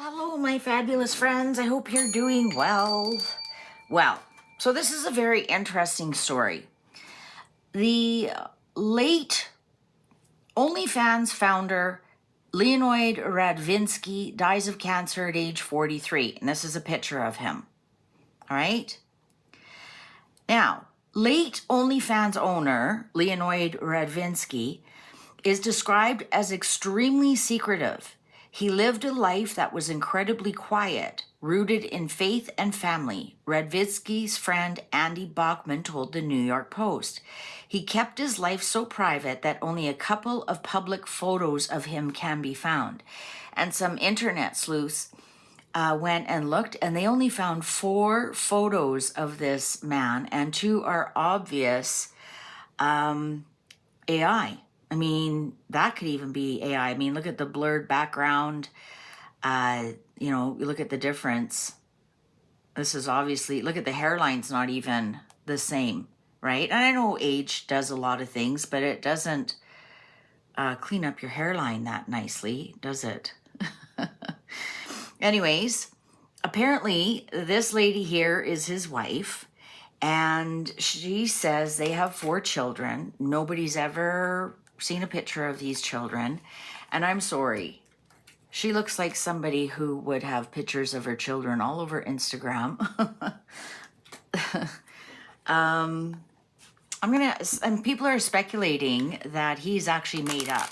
Hello, my fabulous friends. I hope you're doing well. So this is a very interesting story. The late OnlyFans founder, Leonid Radvinsky, dies of cancer at age 43. And this is a picture of him. All right. Now, late OnlyFans owner, Leonid Radvinsky, is described as extremely secretive. He lived a life that was incredibly quiet, rooted in faith and family, Radvinsky's friend Andy Bachman told the New York Post. He kept his life so private that only a couple of public photos of him can be found. And some internet sleuths went and looked, and they only found 4 photos of this man, and 2 are obvious AI. I mean, that could even be AI. I mean, look at the blurred background. You look at the difference. This is obviously, look at the hairline's not even the same, right? And I know age does a lot of things, but it doesn't clean up your hairline that nicely, does it? Anyways, apparently this lady here is his wife, and she says they have 4 children. Nobody's ever seen a picture of these children, and I'm sorry. She looks like somebody who would have pictures of her children all over Instagram. And people are speculating that he's actually made up.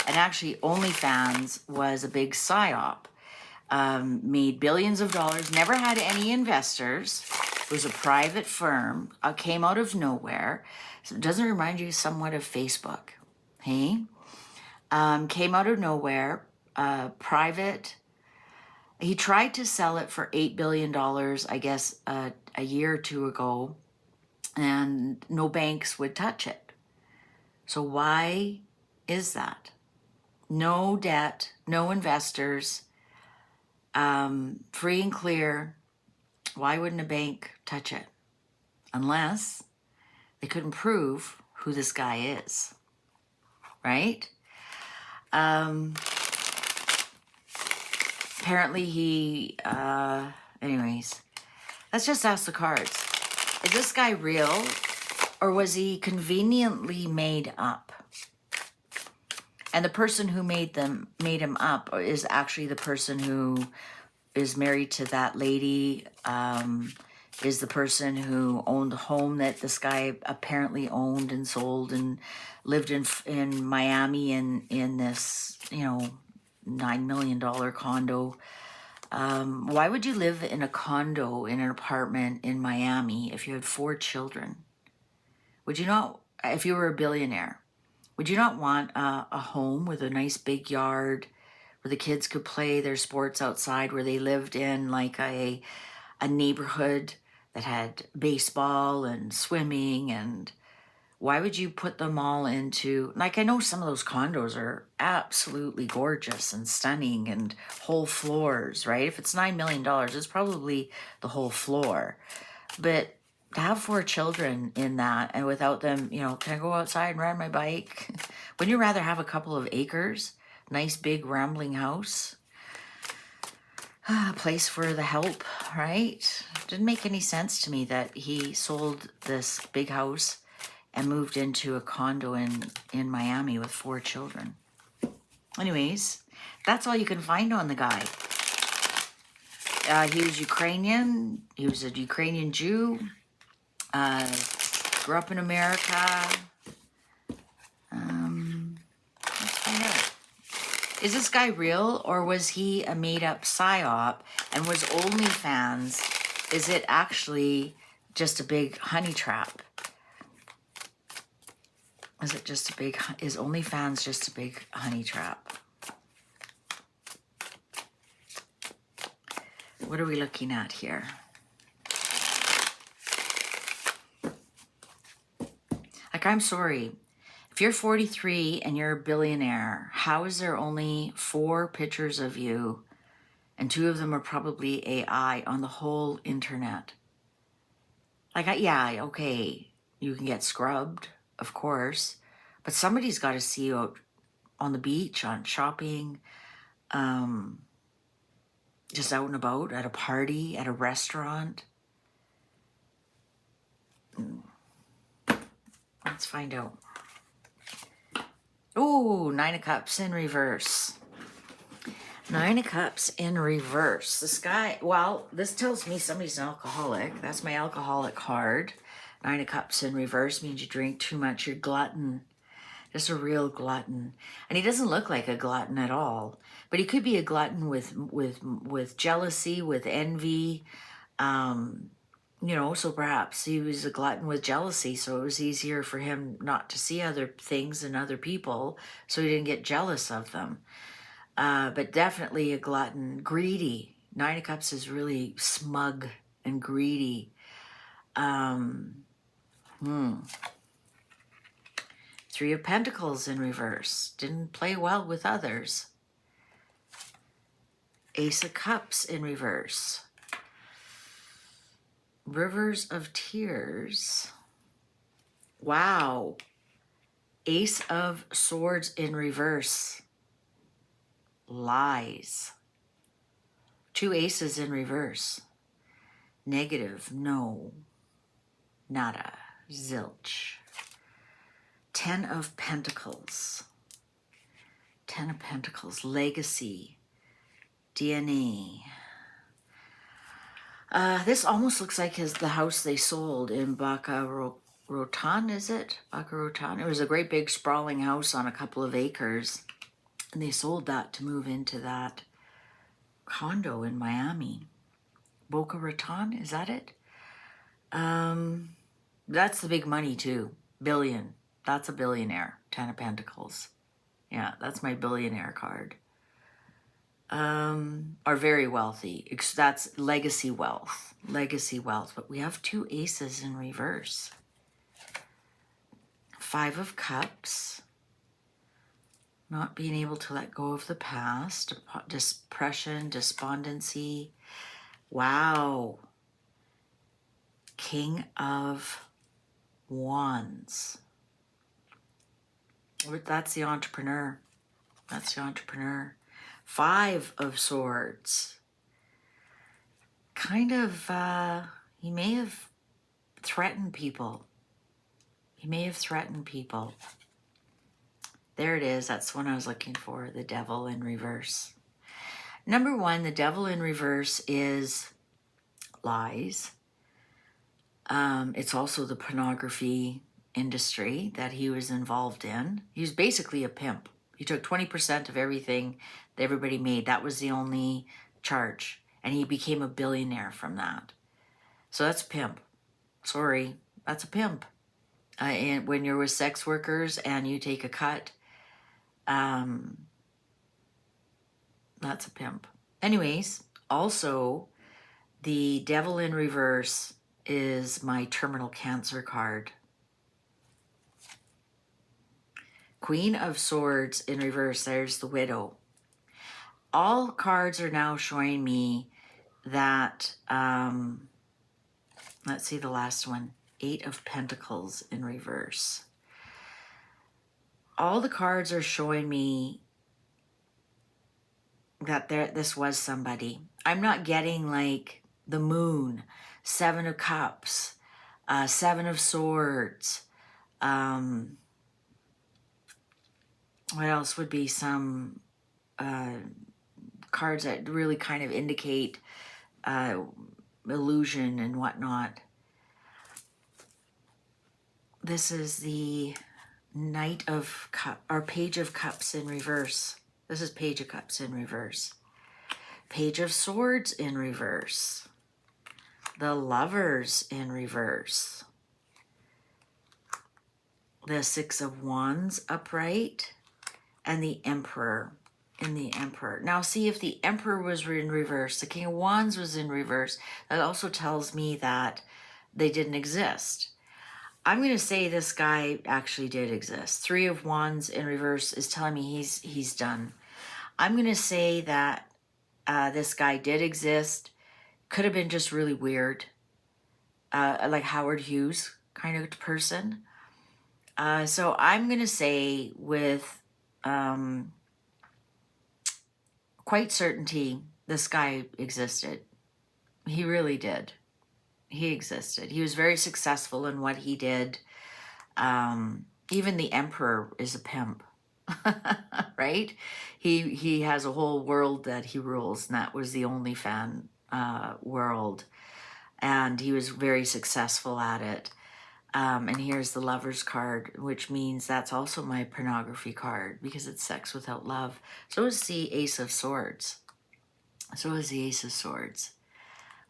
And actually, OnlyFans was a big psyop. Made billions of dollars, never had any investors. It was a private firm, came out of nowhere. So it doesn't remind you somewhat of Facebook, hey? Came out of nowhere, private. He tried to sell it for $8 billion, I guess, a year or 2 ago, and no banks would touch it. So why is that? No debt, no investors, free and clear. Why wouldn't a bank touch it? Unless they couldn't prove who this guy is, right? Apparently he, anyways, let's just ask the cards. Is this guy real, or was he conveniently made up? And the person who made him up is actually the person who is married to that lady, is the person who owned the home that this guy apparently owned and sold and lived in Miami in this, $9 million condo. Why would you live in a condo, in an apartment in Miami if you had 4 children? Would you not, if you were a billionaire, would you not want a home with a nice big yard where the kids could play their sports outside, where they lived in like a neighborhood that had baseball and swimming? And why would you put them all into, like, I know some of those condos are absolutely gorgeous and stunning and whole floors, right? If it's $9 million, it's probably the whole floor. But to have 4 children in that, and without them, can I go outside and ride my bike? Wouldn't you rather have a couple of acres? Nice big rambling house? A place for the help, right? Didn't make any sense to me that he sold this big house and moved into a condo in Miami with 4 children. Anyways, that's all you can find on the guy. He was Ukrainian. He was a Ukrainian Jew. Grew up in America. Let's find out. Is this guy real, or was he a made-up psyop? And was OnlyFans, is it actually just a big honey trap? Is OnlyFans just a big honey trap? What are we looking at here? Like, I'm sorry. If you're 43 and you're a billionaire, how is there only 4 pictures of you, and 2 of them are probably AI, on the whole internet? Like, yeah, okay, you can get scrubbed, of course, but somebody's got to see you out on the beach, on shopping, just out and about at a party, at a restaurant. Let's find out. Ooh, Nine of Cups in reverse. Nine of Cups in reverse. This guy, well, this tells me somebody's an alcoholic. That's my alcoholic card. Nine of Cups in reverse means you drink too much. You're glutton. Just a real glutton. And he doesn't look like a glutton at all. But he could be a glutton with jealousy, with envy. You know, so perhaps he was a glutton with jealousy, so it was easier for him not to see other things and other people, so he didn't get jealous of them. But definitely a glutton. Greedy. Nine of Cups is really smug and greedy. Three of Pentacles in reverse. Didn't play well with others. Ace of Cups in reverse. Rivers of Tears. Wow. Ace of Swords in reverse. Lies. Two aces in reverse. Negative. No. Nada. Zilch. Ten of Pentacles. Ten of Pentacles. Legacy. DNA. This almost looks like the house they sold in Baca Rotan, is it? Baca Rotan. It was a great big sprawling house on a couple of acres. And they sold that to move into that condo in Miami. Boca Raton, is that it? That's the big money too. Billion. That's a billionaire. Ten of Pentacles. Yeah, that's my billionaire card. Are very wealthy. That's legacy wealth. Legacy wealth. But we have two aces in reverse. Five of Cups. Not being able to let go of the past. Depression, despondency. Wow. King of Wands. That's the entrepreneur. That's the entrepreneur. Five of Swords. Kind of, he may have threatened people. He may have threatened people. There it is. That's the one I was looking for. The Devil in reverse. Number one, the Devil in reverse is lies. It's also the pornography industry that he was involved in. He was basically a pimp. He took 20% of everything that everybody made. That was the only charge. And he became a billionaire from that. So that's a pimp. Sorry, that's a pimp. And when you're with sex workers and you take a cut, that's a pimp. Anyways, also, the Devil in reverse is my terminal cancer card. Queen of Swords in reverse, there's the Widow. All cards are now showing me that, let's see the last one, Eight of Pentacles in reverse. All the cards are showing me that this was somebody. I'm not getting like the Moon, Seven of Cups, Seven of Swords. What else would be some cards that really kind of indicate illusion and whatnot? This is the Knight of Cups, or Page of Cups in reverse. This is Page of Cups in reverse. Page of Swords in reverse. The Lovers in reverse. The Six of Wands upright. And the Emperor in the Emperor. Now see, if the Emperor was in reverse, the King of Wands was in reverse, that also tells me that they didn't exist. I'm going to say this guy actually did exist. Three of Wands in reverse is telling me he's done. I'm going to say that this guy did exist. Could have been just really weird. Like Howard Hughes kind of person. So I'm going to say with quite certainty this guy existed. He really did. He existed. He was very successful in what he did. Even the emperor is a pimp, right? He has a whole world that he rules, and that was the OnlyFans world. And he was very successful at it. And here's the lover's card, which means that's also my pornography card because it's sex without love. So is the Ace of Swords. So is the Ace of Swords,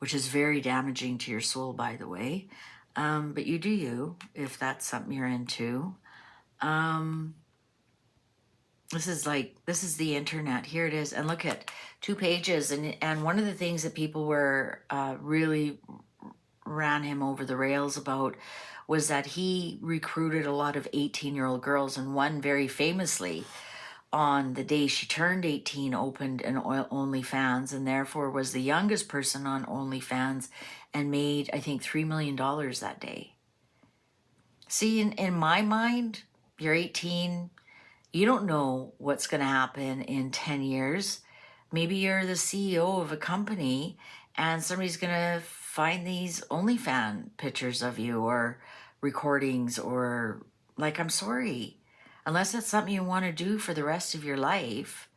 which is very damaging to your soul, by the way. But you do you, if that's something you're into. This is the internet. Here it is. And look at 2 pages. And one of the things that people were really ran him over the rails about was that he recruited a lot of 18-year-old girls, and one very famously on the day she turned 18 opened an OnlyFans, and therefore was the youngest person on OnlyFans and made, I think, $3 million that day. See, in my mind, you're 18, you don't know what's going to happen in 10 years. Maybe you're the CEO of a company and somebody's going to find these OnlyFans pictures of you or recordings, or like, I'm sorry, unless that's something you want to do for the rest of your life.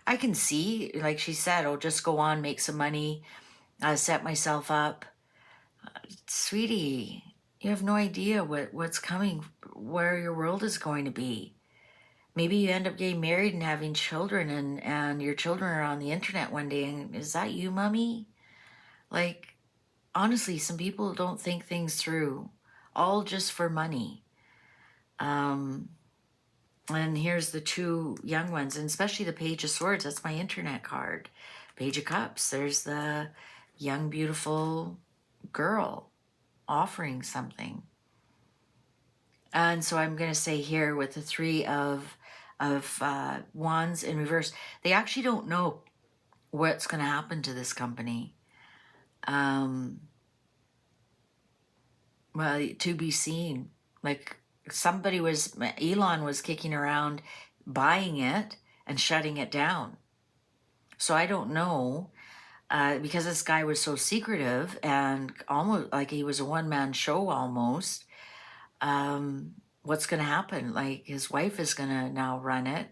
I can see, like she said, oh, just go on, make some money, set myself up. Sweetie, you have no idea what's coming, where your world is going to be. Maybe you end up getting married and having children, and your children are on the internet one day, and is that you, mommy? Like, honestly, some people don't think things through, all just for money. And here's the 2 young ones, and especially the Page of Swords. That's my internet card. Page of Cups. There's the young, beautiful girl offering something. And so I'm going to say here with the 3 of Wands in reverse, they actually don't know what's going to happen to this company. Well, to be seen. Like, Elon was kicking around buying it and shutting it down. So I don't know, because this guy was so secretive and almost like he was a one-man show almost. What's going to happen? Like, his wife is going to now run it.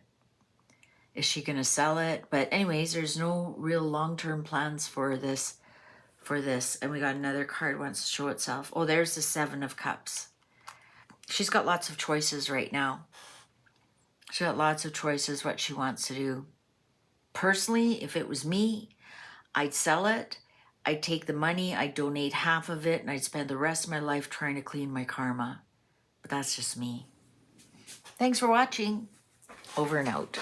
Is she going to sell it? But anyways, there's no real long-term plans for this. And we got another card wants to show itself. Oh, there's the 7 of Cups. She's got lots of choices right now. She's got lots of choices what she wants to do. Personally, if it was me, I'd sell it. I'd take the money, I'd donate half of it, and I'd spend the rest of my life trying to clean my karma. But that's just me. Thanks for watching. Over and out.